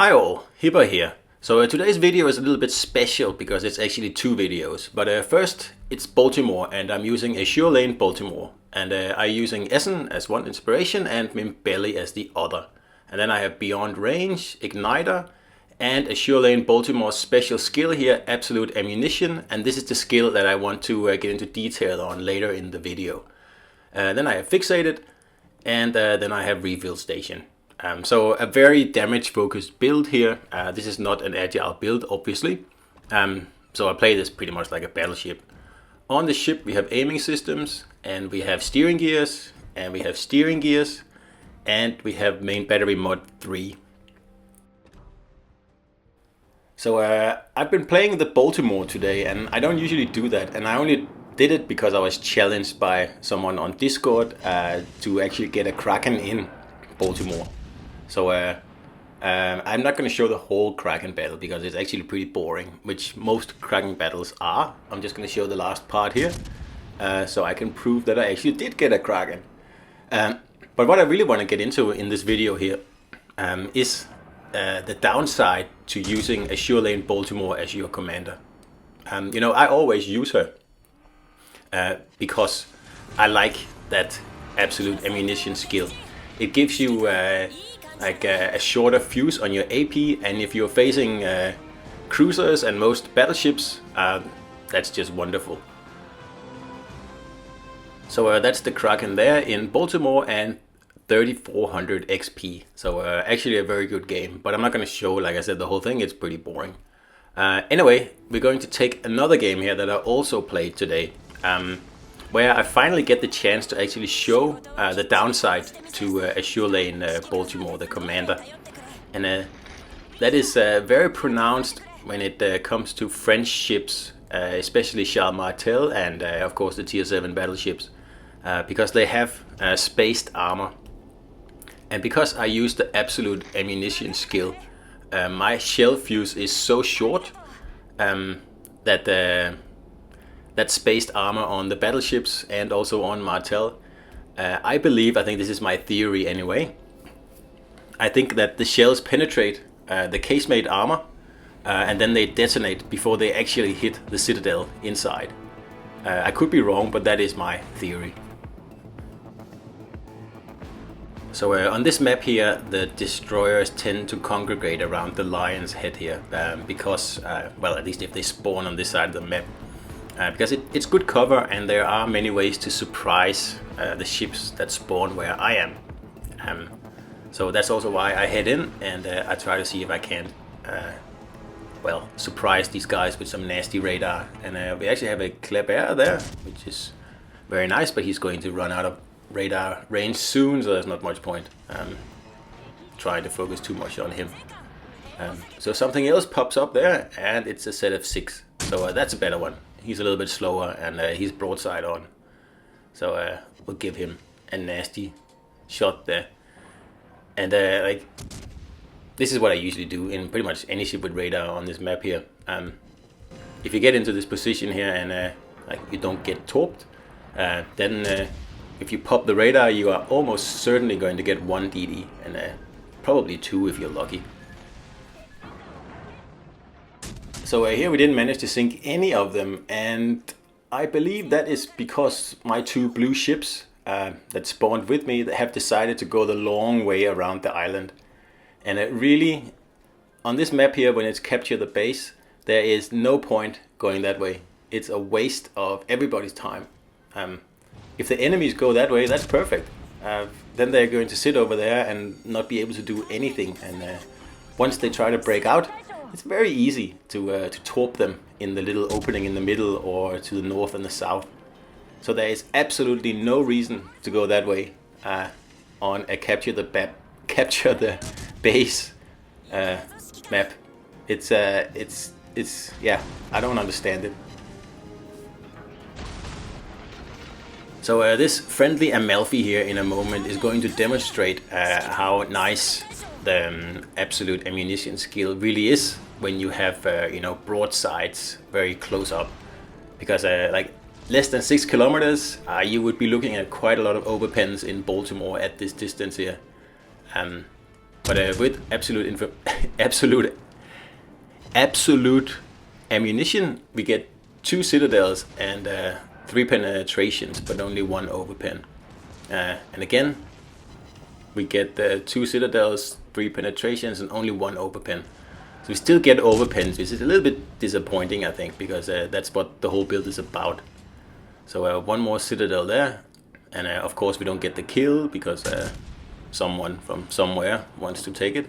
Hi all, Hipper here. So today's video is a little bit special because it's actually two videos. But first, it's Baltimore and I'm using Azur Lane Baltimore. And I'm using Essen as one inspiration and Mimbelli as the other. And then I have Beyond Range, Igniter, and Azur Lane Baltimore's special skill here, Absolute Ammunition. And this is the skill that I want to get into detail on later in the video. Then I have Fixated, and then I have Refill Station. So a very damage focused build here. This is not an agile build, obviously. So I play this pretty much like a battleship. On the ship we have aiming systems, and we have steering gears, and we have steering gears, and we have main battery mod 3. So I've been playing the Baltimore today, and I don't usually do that, and I only did it because I was challenged by someone on Discord to actually get a Kraken in Baltimore. So I'm not going to show the whole Kraken battle because it's actually pretty boring, which most Kraken battles are. I'm just going to show the last part here, so I can prove that I actually did get a Kraken. But what I really want to get into in this video here is the downside to using Azur Lane Baltimore as your commander. You know, I always use her because I like that absolute ammunition skill. It gives you like a shorter fuse on your AP, and if you're facing cruisers and most battleships, that's just wonderful. So that's the Kraken there in Baltimore and 3400 XP. So actually a very good game, but I'm not going to show, like I said, the whole thing. It's pretty boring. Anyway, we're going to take another game here that I also played today, where I finally get the chance to actually show the downside to Azur Lane Baltimore, the commander. And that is very pronounced when it comes to French ships, especially Charles Martel and of course the tier 7 battleships, because they have spaced armor. And because I use the absolute ammunition skill, my shell fuse is so short that spaced armor on the battleships and also on Martel. I think this is my theory anyway. I think that the shells penetrate the casemate armor and then they detonate before they actually hit the Citadel inside. I could be wrong, but that is my theory. So on this map here, the destroyers tend to congregate around the lion's head here because, well, at least if they spawn on this side of the map. Because it's good cover and there are many ways to surprise the ships that spawn where I am. So that's also why I head in and I try to see if I can, well, surprise these guys with some nasty radar. And we actually have a Kleber there, which is very nice, but he's going to run out of radar range soon, so there's not much point trying to focus too much on him. So something else pops up there, and it's a set of 6. So that's a better one. He's a little bit slower and he's broadside on. So we'll give him a nasty shot there. And like, this is what I usually do in pretty much any ship with radar on this map here. If you get into this position here and like you don't get torped, then if you pop the radar, you are almost certainly going to get 1 DD and probably 2 if you're lucky. So here we didn't manage to sink any of them, and I believe that is because my 2 blue ships that spawned with me have decided to go the long way around the island. And it really, on this map here, when it's capture the base, there is no point going that way. It's a waste of everybody's time. If the enemies go that way, that's perfect. Then they're going to sit over there and not be able to do anything. And once they try to break out, it's very easy to torp them in the little opening in the middle or to the north and the south. So there is absolutely no reason to go that way on a capture the base map. It's yeah, I don't understand it. So this friendly Amalfi here in a moment is going to demonstrate how nice the absolute ammunition skill really is when you have you know, broadsides very close up, because like less than 6 kilometers you would be looking at quite a lot of overpens in Baltimore at this distance here. But with absolute ammunition, we get 2 citadels and 3 penetrations, but only 1 overpen. And again, we get 2 citadels, 3 penetrations, and only 1 overpen. So we still get overpens, which is a little bit disappointing, I think, because that's what the whole build is about. So 1 more citadel there, and of course we don't get the kill because someone from somewhere wants to take it.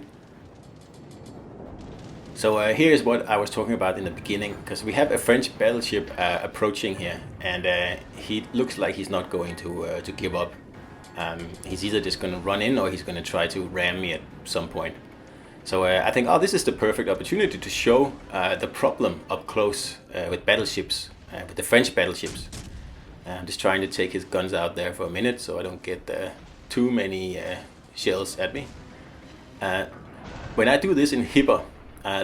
So here is what I was talking about in the beginning, because we have a French battleship approaching here, and he looks like he's not going to give up. He's either just going to run in or he's going to try to ram me at some point. So I think, oh, this is the perfect opportunity to show the problem up close with battleships, with the French battleships. I'm just trying to take his guns out there for a minute so I don't get too many shells at me. When I do this in Hipper,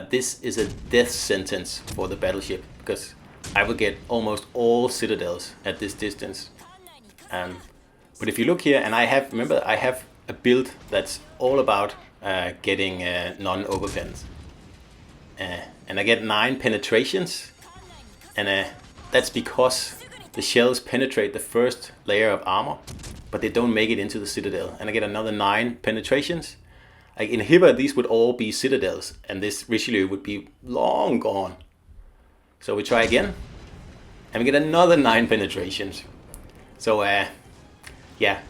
this is a death sentence for the battleship, because I will get almost all citadels at this distance. But if you look here, and I have a build that's all about getting non-overpens. And I get 9 penetrations, and that's because the shells penetrate the first layer of armor, but they don't make it into the citadel. And I get another 9 penetrations. Like in Hipper, these would all be citadels, and this Richelieu would be long gone. So we try again, and we get another 9 penetrations. So yeah,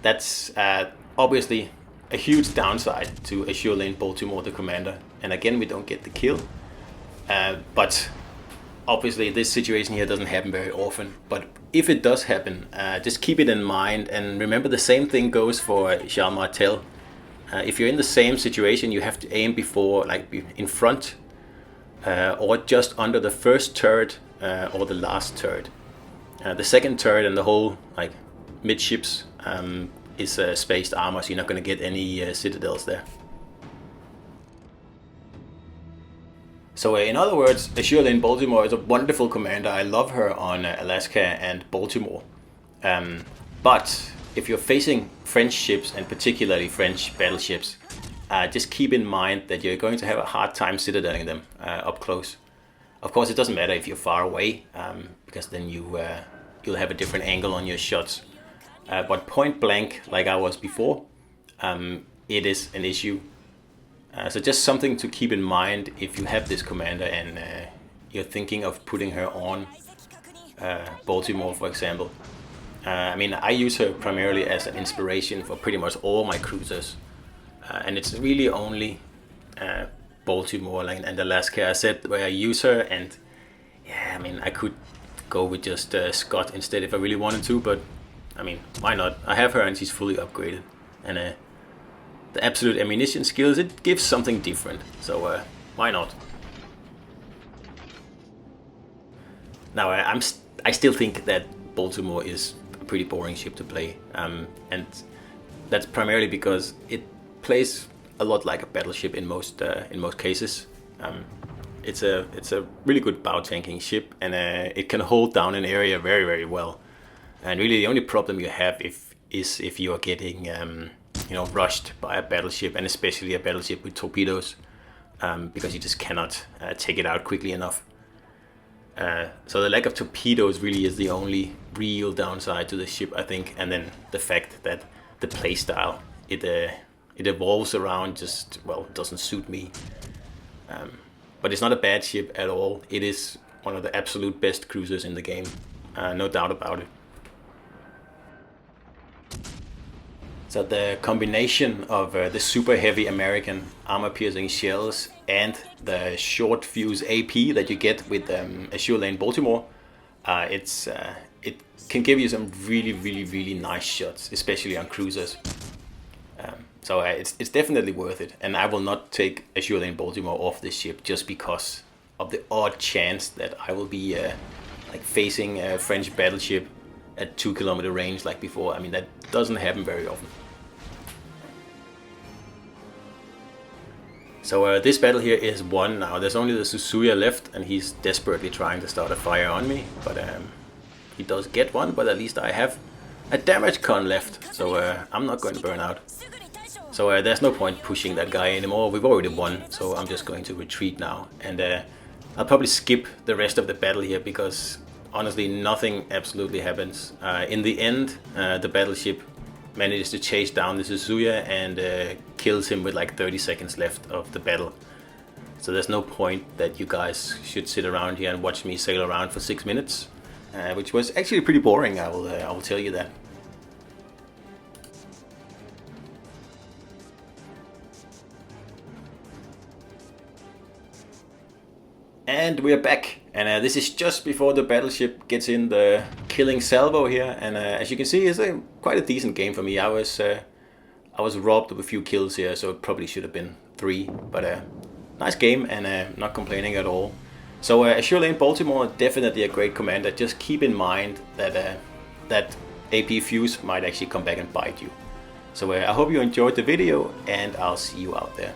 that's obviously a huge downside to Azur Lane Baltimore, the commander. And again, we don't get the kill. But obviously this situation here doesn't happen very often. But if it does happen, just keep it in mind. And remember, the same thing goes for Charles Martel. If you're in the same situation, you have to aim before, like in front, or just under the first turret or the last turret. The second turret and the whole like midships is spaced armor, so you're not going to get any citadels there. So in other words, Azur Lane Baltimore is a wonderful commander. I love her on Alaska and Baltimore. But if you're facing French ships, and particularly French battleships, just keep in mind that you're going to have a hard time citadeling them up close. Of course, it doesn't matter if you're far away, because then you'll have a different angle on your shots. But point blank, like I was before, it is an issue. So just something to keep in mind if you have this commander and you're thinking of putting her on Baltimore, for example. I mean, I use her primarily as an inspiration for pretty much all my cruisers. And it's really only Baltimore and Alaska, I said, where I use her. And yeah, I mean, I could go with just Scott instead if I really wanted to, but I mean, why not? I have her and she's fully upgraded. And the absolute ammunition skills, it gives something different. So why not? Now, I still think that Baltimore is a pretty boring ship to play. And that's primarily because it plays a lot like a battleship in most cases. It's a really good bow tanking ship, and it can hold down an area very, very well. And really, the only problem you have is if you are getting rushed by a battleship, and especially a battleship with torpedoes, because you just cannot take it out quickly enough. So the lack of torpedoes really is the only real downside to the ship, I think. And then the fact that the playstyle it evolves around just, well, doesn't suit me. But it's not a bad ship at all. It is one of the absolute best cruisers in the game, no doubt about it. So the combination of the super heavy American armor-piercing shells and the short fuse AP that you get with Azur Lane Baltimore, it can give you some really, really, really nice shots, especially on cruisers. So it's definitely worth it, and I will not take Azur Lane Baltimore off this ship just because of the odd chance that I will be facing a French battleship at 2 kilometer range like before. I mean, that doesn't happen very often. So this battle here is won now. There's only the Suzuya left, and he's desperately trying to start a fire on me. But he does get one, but at least I have a damage con left, so I'm not going to burn out. So there's no point pushing that guy anymore. We've already won, so I'm just going to retreat now. And I'll probably skip the rest of the battle here because honestly nothing absolutely happens. In the end, the battleship manages to chase down the Suzuya and kills him with like 30 seconds left of the battle. So there's no point that you guys should sit around here and watch me sail around for 6 minutes, which was actually pretty boring, I will tell you that. And we're back, and this is just before the battleship gets in the killing salvo here, and as you can see, it's quite a decent game for me. I was robbed of a few kills here, so it probably should have been 3, but nice game, and not complaining at all. So Azur Lane Baltimore, definitely a great commander. Just keep in mind that that AP Fuse might actually come back and bite you. So I hope you enjoyed the video, and I'll see you out there.